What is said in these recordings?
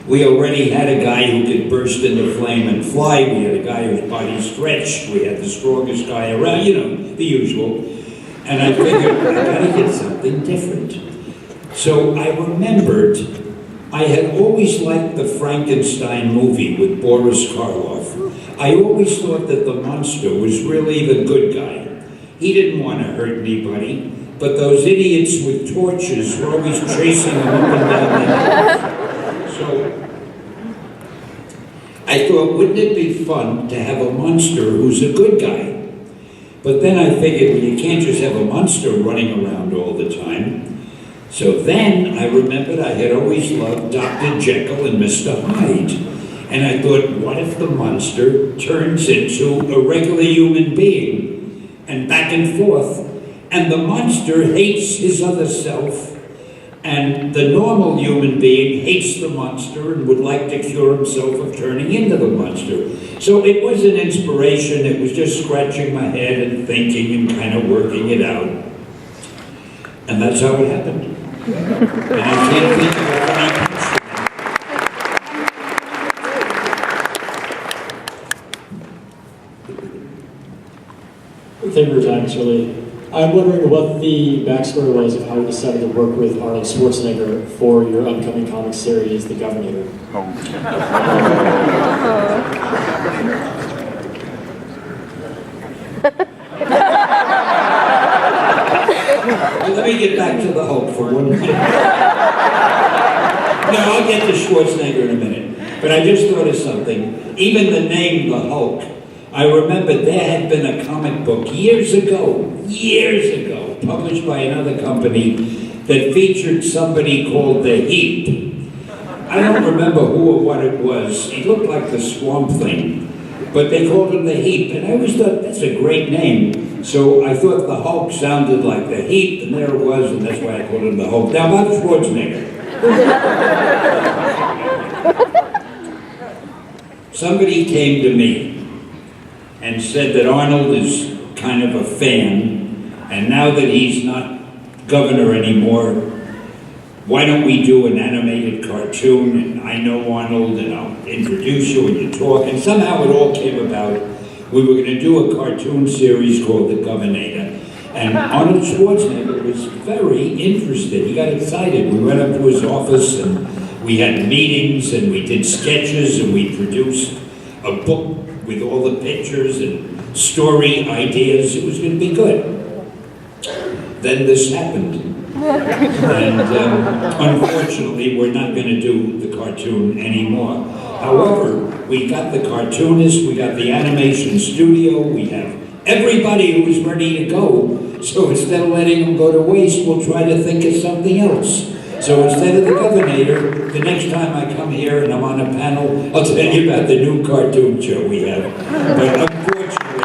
We already had a guy who could burst into flame and fly. We had a guy whose body stretched. We had the strongest guy around, you know, the usual. And I figured, I gotta get something different. So I remembered I had always liked the Frankenstein movie with Boris Karloff. I always thought that the monster was really the good guy. He didn't want to hurt anybody, but those idiots with torches were always chasing him up and down the house. So I thought, wouldn't it be fun to have a monster who's a good guy? But then I figured, well, you can't just have a monster running around all the time. So then I remembered I had always loved Dr. Jekyll and Mr. Hyde. And I thought, what if the monster turns into a regular human being? And back and forth. And the monster hates his other self. And the normal human being hates the monster and would like to cure himself of turning into the monster. So it was an inspiration. It was just scratching my head and thinking and kind of working it out. And that's how it happened. And I can't think of a funny picture. Favors, actually. I'm wondering what the backstory was of how you decided to work with Arnold Schwarzenegger for your upcoming comic series, The Governor. Let me get back to the Hulk for 1 minute. No, I'll get to Schwarzenegger in a minute. But I just thought of something. Even the name, the Hulk, I remember there had been a comic book years ago, published by another company that featured somebody called the Heap. I don't remember who or what it was. He looked like the Swamp Thing, but they called him the Heap, and I always thought that's a great name. So I thought the Hulk sounded like the Heap, and there it was, and that's why I called him the Hulk. Now about Schwarzenegger. Somebody came to me and said that Arnold is kind of a fan, and now that he's not governor anymore, why don't we do an animated cartoon, and I know Arnold, and I'll introduce you and you talk, and somehow it all came about. We were going to do a cartoon series called The Governor, and Arnold Schwarzenegger was very interested. He got excited. We went up to his office, and we had meetings, and we did sketches, and we produced a book with all the pictures and story ideas. It was going to be good. Then this happened. And unfortunately, we're not going to do the cartoon anymore. However, we got the cartoonist, we got the animation studio, we have everybody who was ready to go. So instead of letting them go to waste, we'll try to think of something else. So instead of the Governor, the next time I come here and I'm on a panel, I'll tell you about the new cartoon show we have. But unfortunately,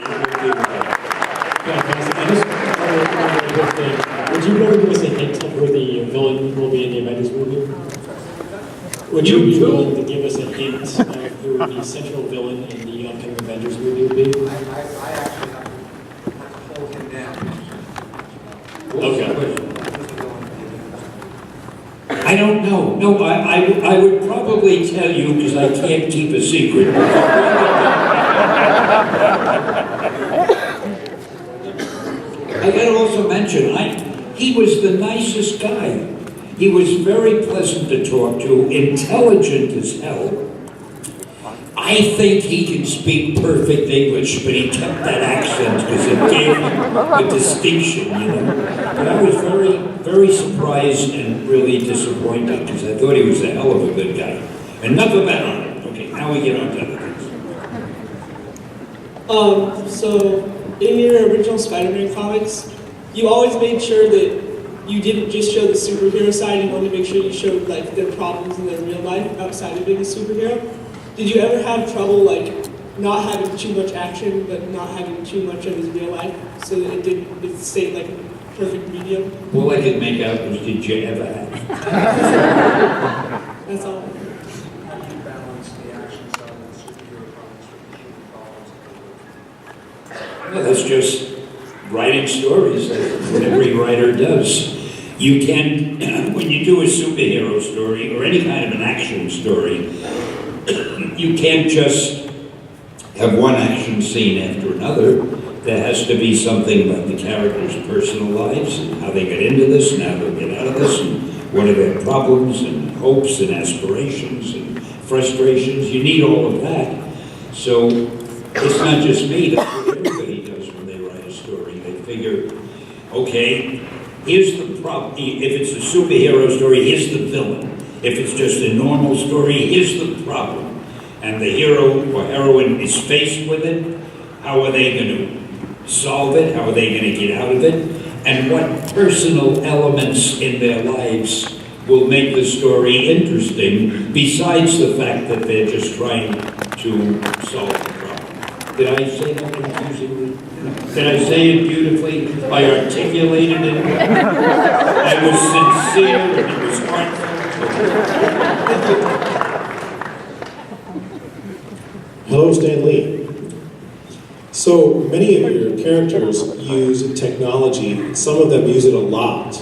would you really give us a hint of who the villain will be in the Avengers movie? Would you be willing to give us a hint of who the central villain in the upcoming Avengers movie would be? I actually have to hold him down. Okay. I don't know. No, I would probably tell you because I can't keep a secret. I gotta also mention, he was the nicest guy. He was very pleasant to talk to, intelligent as hell. I think he can speak perfect English, but he kept that accent because it gave him a distinction, you know. But I was very, very surprised and really disappointed because I thought he was a hell of a good guy. Enough about Arnold. Okay, now we get on to other things. So in your original Spider-Man comics, you always made sure that you didn't just show the superhero side, you wanted to make sure you showed like their problems in their real life outside of being a superhero. Did you ever have trouble like not having too much action but not having too much of his real life so that it stayed like a perfect medium? All I could make out was, did you ever have? That's all. How do you balance the action side of the superhero comics with the Well, that's just writing stories, that what every writer does. You can't, when you do a superhero story or any kind of an action story, you can't just have one action scene after another. There has to be something about the characters' personal lives and how they get into this and how they get out of this and what are their problems and hopes and aspirations and frustrations. You need all of that. So it's not just me, that's what everybody does when they write a story. They figure, okay, here's the problem. If it's a superhero story, here's the villain. If it's just a normal story, here's the problem. And the hero or heroine is faced with it. How are they going to solve it? How are they going to get out of it? And what personal elements in their lives will make the story interesting, besides the fact that they're just trying to solve the problem. Did I say that confusingly? Did I say it beautifully? I articulated it. I was sincere and it was heartfelt. Hello, Stan Lee. So many of your characters use technology. Some of them use it a lot.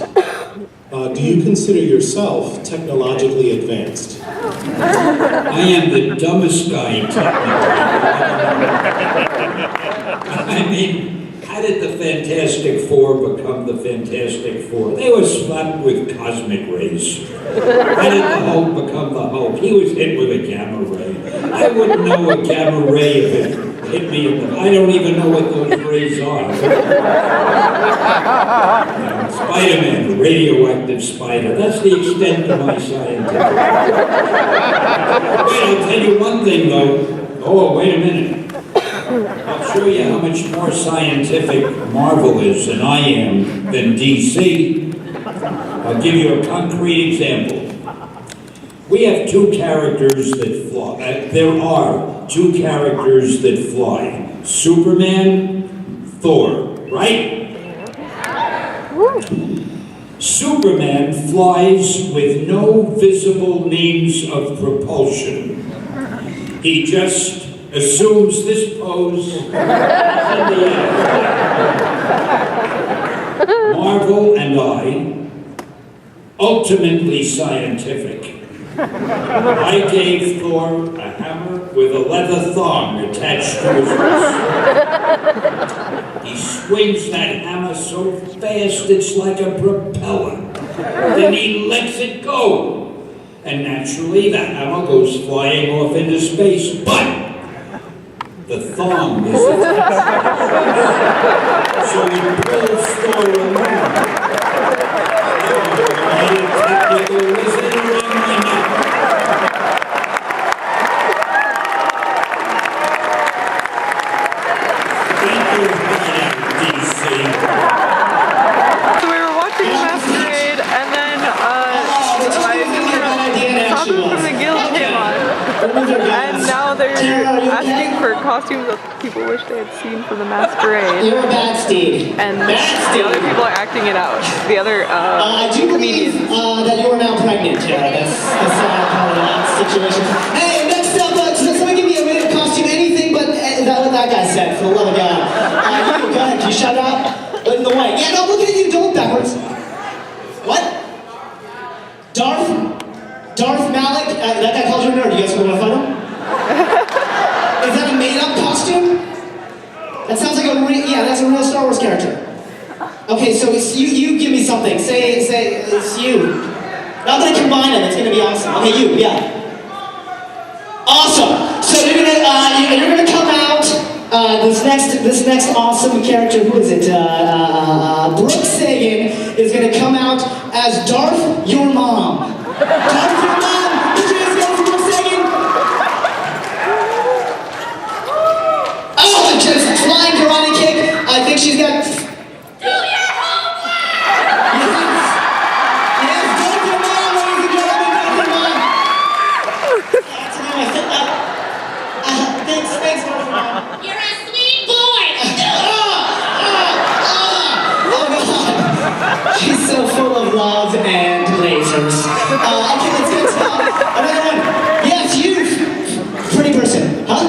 Do you consider yourself technologically advanced? I am the dumbest guy technically. I mean, how did the Fantastic Four become the Fantastic Four? They were slapped with cosmic rays. How did the Hulk become the Hulk? He was hit with a gamma ray. I wouldn't know a gamma ray if it hit me in the... I don't even know what those rays are. Spider-Man, the radioactive spider. That's the extent of my scientific. Wait, I'll tell you one thing, though. Oh, wait a minute. I'll show you how much more scientific Marvel is than I am than DC. I'll give you a concrete example. We have two characters that fly. There are two characters that fly. Superman, Thor, right? Superman flies with no visible means of propulsion. He just assumes this pose in the air. Marvel and I, ultimately scientific. I gave Thor a hammer with a leather thong attached to his wrist. He swings that hammer so fast it's like a propeller. Then he lets it go. And naturally the hammer goes flying off into space, but the thong is attached. So he pulls Thor along. Technical wizard around my neck. So we were watching Masquerade, and then Talking from the Guild came on, and now they're asking for costumes that people wish they had seen from the Masquerade. You're a bad steed. And the other people are acting it out. The other I do believe comedians. that you are now pregnant, Tara. That's probably that situation. Hey, next up, someone give me a minute costume, anything but that what that guy said, for the love of God. You, go ahead, can you shout out? In the white. Yeah, no, look at you, don't look backwards. What? Darth Malik? That guy called you a nerd. You guys want to fight him? Is that a made-up costume? That sounds like yeah, that's a real Star Wars character. Okay, so it's you give me something. Say, it's you. I'm gonna combine them, it's gonna be awesome. Okay, you, yeah. Awesome! So you're gonna come out, this next awesome character, who is it? Brooke Sagan is gonna come out as Darth, your mom. Darth, your mom! Put your hands together for Brooke Sagan! Oh, just flying karate kick. I think she's got... Do your homework! Yes, Darth, your mom, ladies and gentlemen, Darth, your mom. That's the name I said that. Thanks, Darth, your mom. You're a sweet boy! Oh God! She's so full of love and lasers. Okay, let's get another one. Yes, you! Pretty person. Huh?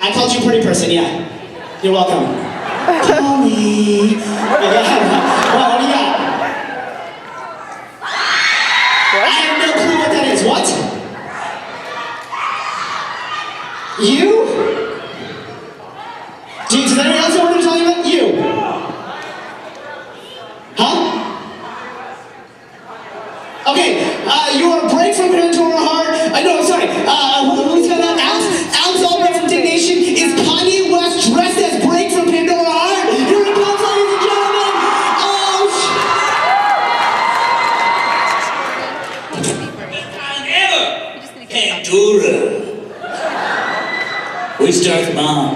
I called you pretty person, yeah. You're welcome. Call me. What do you got? You are a break from Pandora Heart. No, sorry. Who's got that? Alex Albrecht from Dignation. Is Kanye West dressed as Break from Pandora Heart? Here it comes, ladies and gentlemen. Pandora. Where's Darth Mom?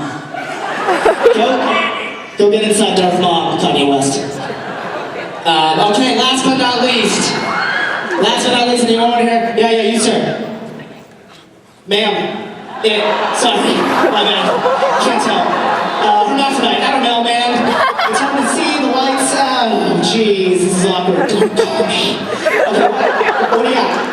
Go get inside Darth Mom, Kanye West. Okay, last but not least. Anyone want to hear? Yeah, you, sir. Ma'am. Sorry. My bad. Can't tell. Hermaphrodite. I don't know, man. It's hard to see the lights. Oh, jeez. This is awkward. Don't call me. Okay, what do you got?